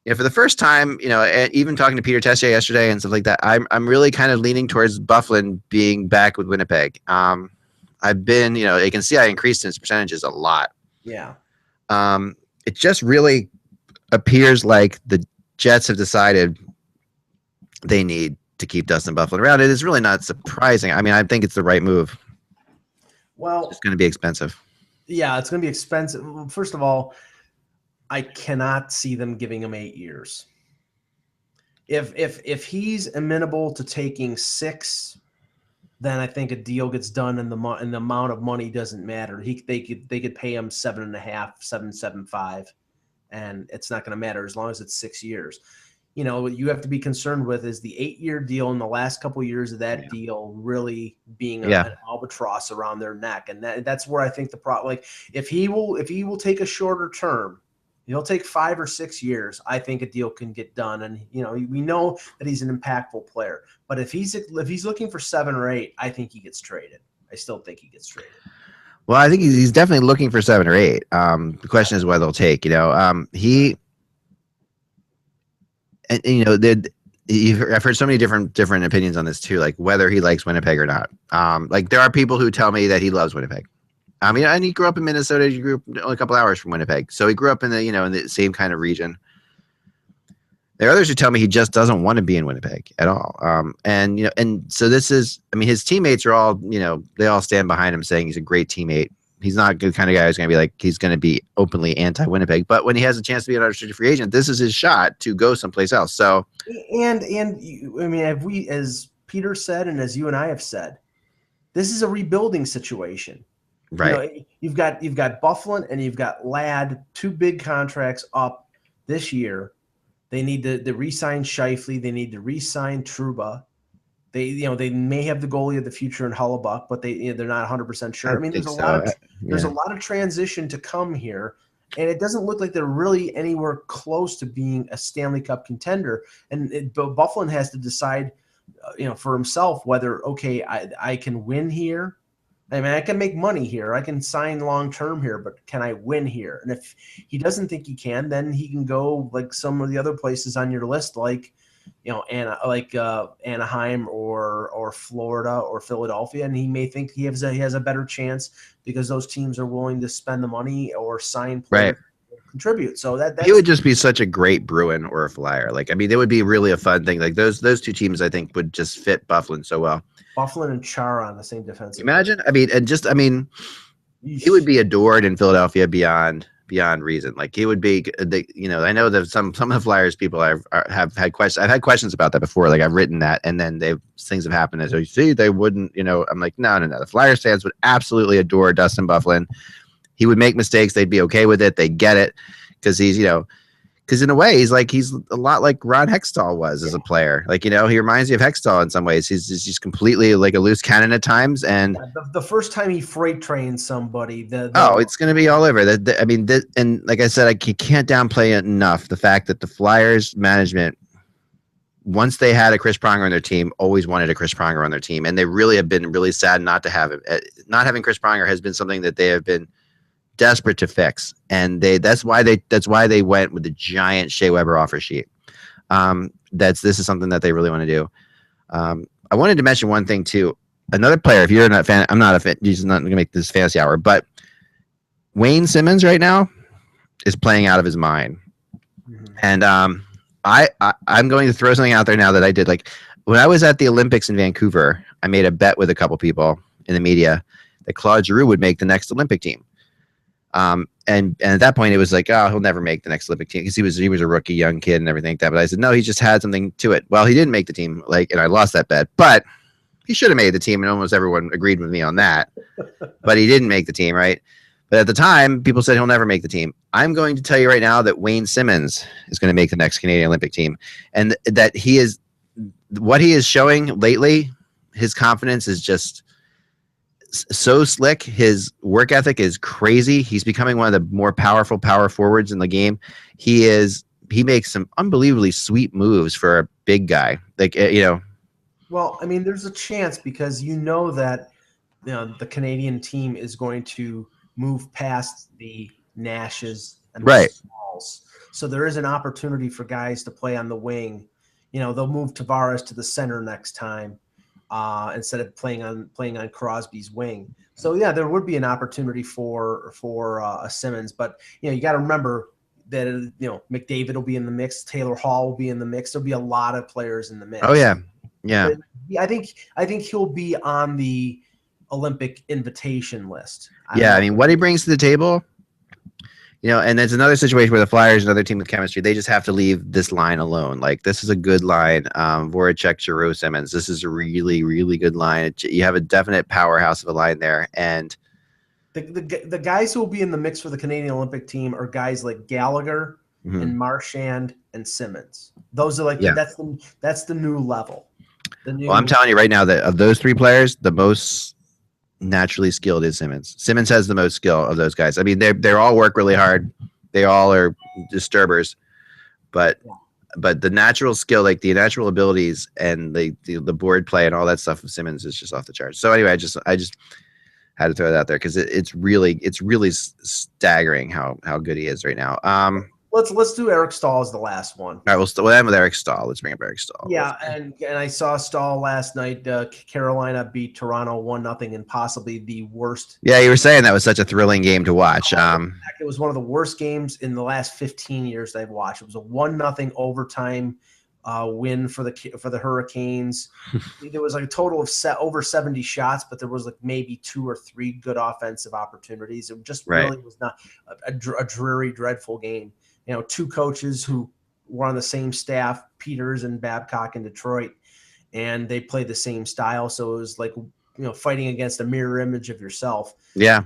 for the first time, even talking to Peter Tessier yesterday and stuff like that, I'm really kind of leaning towards Byfuglien being back with Winnipeg. I've been, you can see I increased his percentages a lot. Yeah. It just really appears like the Jets have decided they need to keep Dustin Byfuglien around. It is really not surprising. I think it's the right move. Well, it's going to be expensive. Yeah, it's going to be expensive. First of all, I cannot see them giving him 8 years. If he's amenable to taking 6, then I think a deal gets done, and the amount of money doesn't matter. They could pay him 7.5, 7.75, and it's not going to matter as long as it's 6 years. What you have to be concerned with is the 8-year deal in the last couple of years of that deal really being an albatross around their neck, and that's where I think the problem. Like if he will take a shorter term, he'll take 5 or 6 years. I think a deal can get done, and we know that he's an impactful player. But if he's looking for 7 or 8, I think he gets traded. I still think he gets traded. Well, I think he's definitely looking for 7 or 8. The question is what they'll take. I've heard so many different opinions on this too, like whether he likes Winnipeg or not. Like there are people who tell me that he loves Winnipeg. And he grew up in Minnesota. He grew up only a couple hours from Winnipeg, so he grew up in the same kind of region. There are others who tell me he just doesn't want to be in Winnipeg at all. And so this is, his teammates are all, they all stand behind him saying he's a great teammate. He's not the kind of guy who's going to be like, he's going to be openly anti-Winnipeg. But when he has a chance to be an unrestricted free agent, this is his shot to go someplace else. So, have we, as Peter said, and as you and I have said, this is a rebuilding situation. Right. You've got Byfuglien and you've got Ladd, 2 big contracts up this year. They need to re-sign Scheifele. They need to re-sign Trouba. They may have the goalie of the future in Hellebuck, but they're not 100% sure. There's a lot of transition to come here, and it doesn't look like they're really anywhere close to being a Stanley Cup contender. And Byfuglien has to decide, for himself whether I can win here. I can make money here. I can sign long term here, but can I win here? And if he doesn't think he can, then he can go like some of the other places on your list, like Anaheim or Florida or Philadelphia, and he may think he has a better chance because those teams are willing to spend the money or sign players to contribute. So he would just be such a great Bruin or a Flyer. It would be really a fun thing. Like those 2 teams, I think, would just fit Byfuglien so well. Byfuglien and Chara on the same defensive. Imagine, he would be adored in Philadelphia beyond reason. Like he would be, I know that some of the Flyers people have had questions. I've had questions about that before. Like I've written that, and then things have happened. So you see, they wouldn't. I'm like, no. The Flyers fans would absolutely adore Dustin Byfuglien. He would make mistakes. They'd be okay with it. They get it because he's, because in a way he's a lot like Ron Hextall was as a player. Like, he reminds me of Hextall in some ways. He's just completely like a loose cannon at times. And the first time he freight trains somebody, it's going to be all over. And like I said, I can't downplay it enough. The fact that the Flyers management, once they had a Chris Pronger on their team, always wanted a Chris Pronger on their team. And they really have been really sad not to have him. Not having Chris Pronger has been something that they have been desperate to fix, and that's why they went with the giant Shea Weber offer sheet. This is something that they really want to do. I wanted to mention one thing too. Another player, if you're not a fan, I'm not a fan. He's not going to make this fantasy hour, but Wayne Simmons right now is playing out of his mind. Mm-hmm. And I'm going to throw something out there now that I did. Like when I was at the Olympics in Vancouver, I made a bet with a couple people in the media that Claude Giroux would make the next Olympic team. And at that point it was like, he'll never make the next Olympic team because he was a rookie, young kid and everything like that. But I said, no, he just had something to it. Well, he didn't make the team, and I lost that bet, but he should have made the team, and almost everyone agreed with me on that. But he didn't make the team, right? But at the time, people said he'll never make the team. I'm going to tell you right now that Wayne Simmons is going to make the next Canadian Olympic team, and that what he is showing lately, his confidence is just so slick. His work ethic is crazy. He's becoming one of the more powerful power forwards in the game. He makes some unbelievably sweet moves for a big guy. Well, there's a chance because that the Canadian team is going to move past the Nashes and the Smalls. So there is an opportunity for guys to play on the wing. They'll move Tavares to the center next time. Instead of playing on Crosby's wing. So yeah, there would be an opportunity for a Simmons, but you got to remember that McDavid will be in the mix, Taylor Hall will be in the mix. There'll be a lot of players in the mix. Oh yeah. But I think he'll be on the Olympic invitation list. What he brings to the table, And it's another situation where the Flyers, another team with chemistry, they just have to leave this line alone. Like, this is a good line. Voracek, Giroux, Simmons. This is a really, really good line. You have a definite powerhouse of a line there. And the guys who will be in the mix for the Canadian Olympic team are guys like Gallagher and Marchand and Simmons. Those are that's the new level. Well, I'm telling you right now that of those three players, the most naturally skilled is Simmons. Simmons has the most skill of those guys. I mean, they all work really hard. They all are disturbers, but the natural skill, like the natural abilities and the board play and all that stuff of Simmons is just off the charts. So anyway, I just had to throw that out there because it's really staggering how good he is right now. Let's do Eric Stahl as the last one. All right, we'll end with Eric Stahl. Let's bring up Eric Stahl. Yeah, and I saw Stahl last night. Carolina beat Toronto 1-0 in possibly the worst. Yeah, you were saying that was such a thrilling game to watch. It was one of the worst games in the last 15 years I've watched. It was a 1-0 overtime win for the Hurricanes. There was like a total of over 70 shots, but there was like maybe 2 or 3 good offensive opportunities. It just really was not a dreary, dreadful game. 2 coaches who were on the same staff, Peters and Babcock in Detroit, and they played the same style. So it was like, fighting against a mirror image of yourself. Yeah.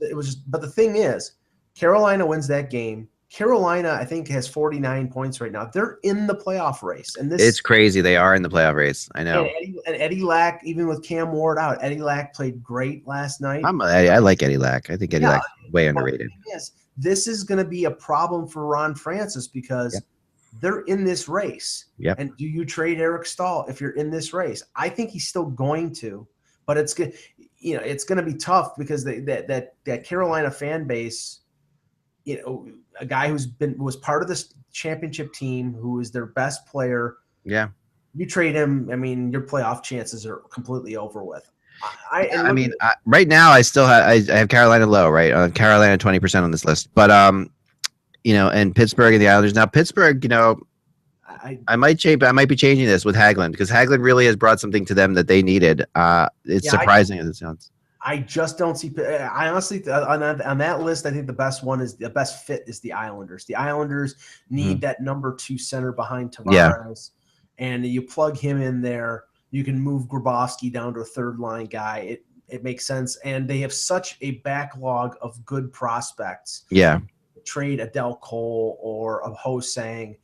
It was but the thing is, Carolina wins that game. Carolina, I think, has 49 points right now. They're in the playoff race. And it's crazy. They are in the playoff race. I know. And Eddie Lack, even with Cam Ward out, Eddie Lack played great last night. I like Eddie Lack. I think Eddie Lack is way underrated. Yes. This is going to be a problem for Ron Francis because they're in this race. Yep. And do you trade Eric Stahl if you're in this race? I think he's still going to, but it's going to be tough because that Carolina fan base, a guy was part of this championship team who is their best player. Yeah. You trade him, I mean, your playoff chances are completely over with. Right now I still have I have Carolina low, right? Carolina 20% on this list, but and Pittsburgh and the Islanders. Now Pittsburgh, I might be changing this with Hagelin because Hagelin really has brought something to them that they needed. It's surprising as it sounds. I just don't see. I honestly on that list, I think the best fit is the Islanders. The Islanders need that number 2 center behind Tavares, and you plug him in there. You can move Grabowski down to a third line guy. It makes sense. And they have such a backlog of good prospects. Yeah. Trade Adele Cole or a Ho-Sang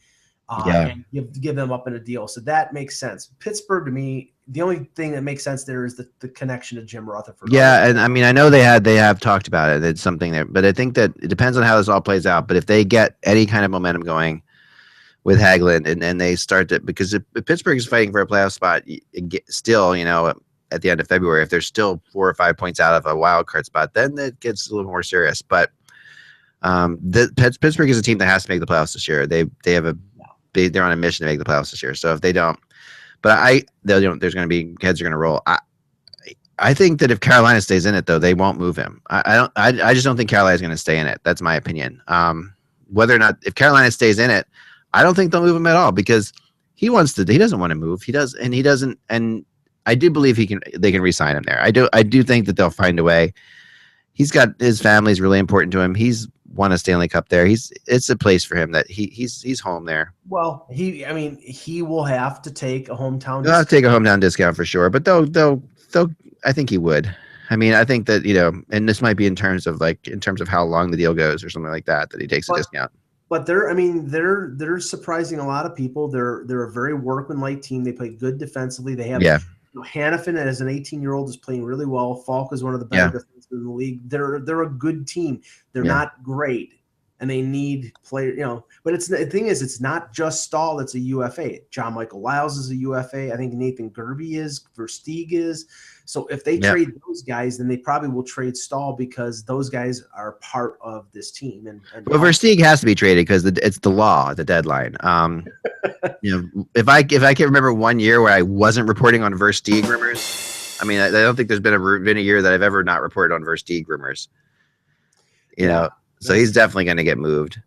and give them up in a deal. So that makes sense. Pittsburgh, to me, the only thing that makes sense there is the connection to Jim Rutherford. Yeah, and I mean, I know they have talked about it. It's something there. But I think that it depends on how this all plays out. But if they get any kind of momentum going with Hagelin, and they start to, because if Pittsburgh is fighting for a playoff spot still, at the end of February, if they're still 4 or 5 points out of a wild card spot, then it gets a little more serious. But Pittsburgh is a team that has to make the playoffs this year. They're on a mission to make the playoffs this year. So if they don't, but there's going to be heads are going to roll. I think that if Carolina stays in it, though, they won't move him. I just don't think Carolina is going to stay in it. That's my opinion. Whether or not if Carolina stays in it, I don't think they'll move him at all because he doesn't want to move. He doesn't. And I do believe they can re-sign him there. I do think that they'll find a way. He's got his family's really important to him. He's won a Stanley Cup there. It's a place for him that he's home there. Well, he will have to take a hometown. He'll have to take a hometown discount for sure. But they'll I think he would. I mean, I think that and this might be in terms of how long the deal goes or something like that he takes a discount. But they're surprising a lot of people. They're a very workmanlike team. They play good defensively. They have Hannafin as an 18-year-old is playing really well. Falk is one of the better defensemen in the league. They're a good team. They're not great, and they need players. But the thing is, it's not just Stahl that's a UFA. John Michael Lyles is a UFA. I think Nathan Gerby is. Versteeg is. So if they trade those guys, then they probably will trade Stahl because those guys are part of this team. And Versteeg has to be traded because it's the law at the deadline. If I can remember one year where I wasn't reporting on Versteeg rumors, I mean, I don't think there's been a year that I've ever not reported on Versteeg rumors. So he's definitely going to get moved.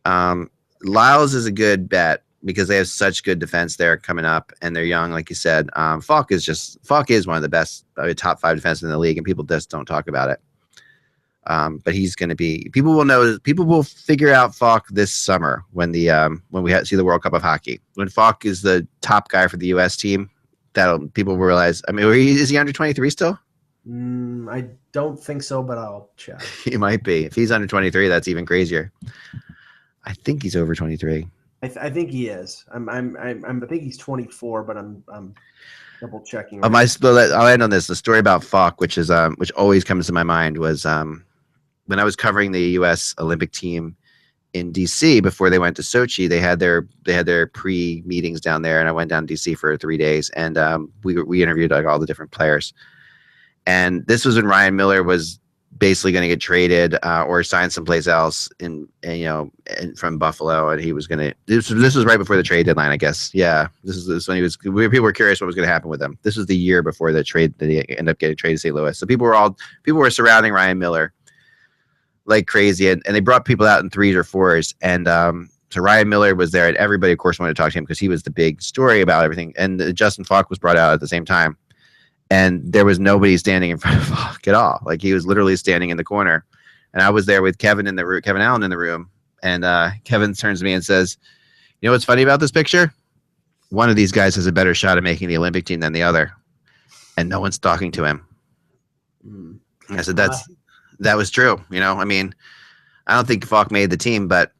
Lyles is a good bet because they have such good defense there coming up, and they're young, like you said. Falk is one of the best top 5 defensemen in the league, and people just don't talk about it. But he's going to be. People will know. People will figure out Falk this summer when we see the World Cup of Hockey. When Falk is the top guy for the U.S. team, people will realize. I mean, is he under 23 still? I don't think so, but I'll check. He might be. If he's under 23, that's even crazier. I think he's over 23. I think he is. I think he's 24, but I'm double checking. I'll end on this. The story about Falk, which always comes to my mind, was when I was covering the U.S. Olympic team in D.C. before they went to Sochi. They had their pre-meetings down there, and I went down to D.C. for 3 days, and we interviewed like all the different players. And this was when Ryan Miller was basically going to get traded or signed someplace else from Buffalo, and he was going to. This was right before the trade deadline, I guess. Yeah, this is when people were curious what was going to happen with him. This was the year before the trade that he ended up getting traded to St. Louis. So people were surrounding Ryan Miller like crazy, and they brought people out in 3s or 4s, and so Ryan Miller was there, and everybody, of course, wanted to talk to him because he was the big story about everything. And Justin Falk was brought out at the same time. And there was nobody standing in front of Falk at all. Like, he was literally standing in the corner. And I was there with Kevin Allen in the room. And Kevin turns to me and says, "You know what's funny about this picture? One of these guys has a better shot at making the Olympic team than the other. And no one's talking to him." And I said, that was true. I mean, I don't think Falk made the team, but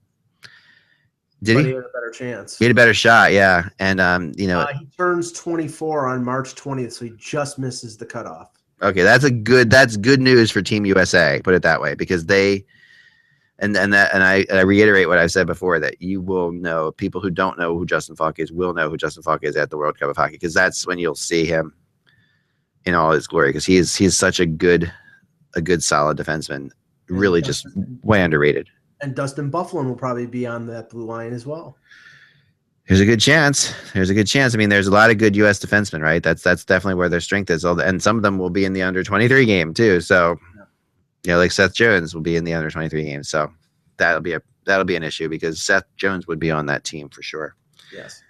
did he? He had a better chance. He had a better shot, yeah. And he turns 24 on March 20th, so he just misses the cutoff. Okay, that's good news for Team USA. Put it that way, because they, and I reiterate what I've said before, that you will know, people who don't know who Justin Falk is will know who Justin Falk is at the World Cup of Hockey, because that's when you'll see him in all his glory. Because he's such a good solid defenseman, really just way underrated. And Dustin Byfuglien will probably be on that blue line as well. There's a good chance. I mean, there's a lot of good U.S. defensemen, right? That's definitely where their strength is. And some of them will be in the under 23 game too. So, like Seth Jones will be in the under 23 game. So that'll be an issue, because Seth Jones would be on that team for sure. Yes.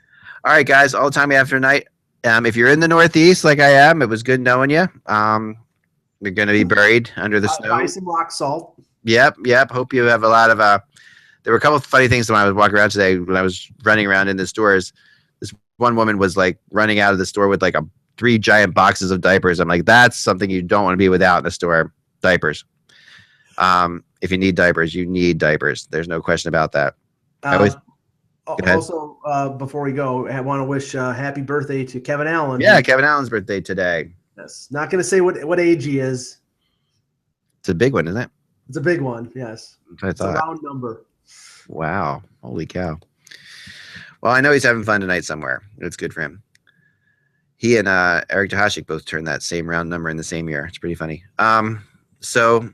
All right, guys. All the time after tonight. If you're in the Northeast, like I am, it was good knowing you. You're going to be buried under the snow. Buy some rock salt. Yep. Hope you have a lot of there were a couple of funny things when I was walking around today, when I was running around in the stores. This one woman was like running out of the store with like 3 giant boxes of diapers. I'm like, that's something you don't want to be without in the store. Diapers. If you need diapers, you need diapers. There's no question about that. Also, before we go, I want to wish happy birthday to Kevin Allen. Yeah, Kevin Allen's birthday today. Yes. Not going to say what age he is. It's a big one, isn't it? It's a big one, yes. It's a round number. Wow. Holy cow. Well, I know he's having fun tonight somewhere. It's good for him. He and Eric Tahashik both turned that same round number in the same year. It's pretty funny. So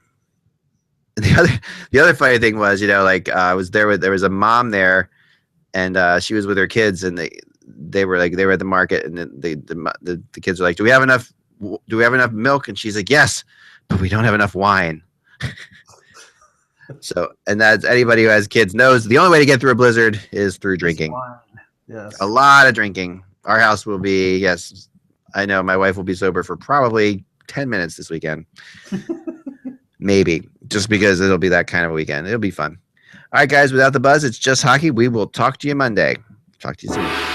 the other funny thing was, I was there there was a mom there, and she was with her kids, and they were at the market, and the kids were like, do we have enough milk? And she's like, yes, but we don't have enough wine. So, and that's, anybody who has kids knows the only way to get through a blizzard is through drinking. Yes. A lot of drinking. Our house will be, yes, I know my wife will be sober for probably 10 minutes this weekend. Maybe, just because it'll be that kind of a weekend. It'll be fun. All right, guys, without the buzz, it's just hockey. We will talk to you Monday. Talk to you soon.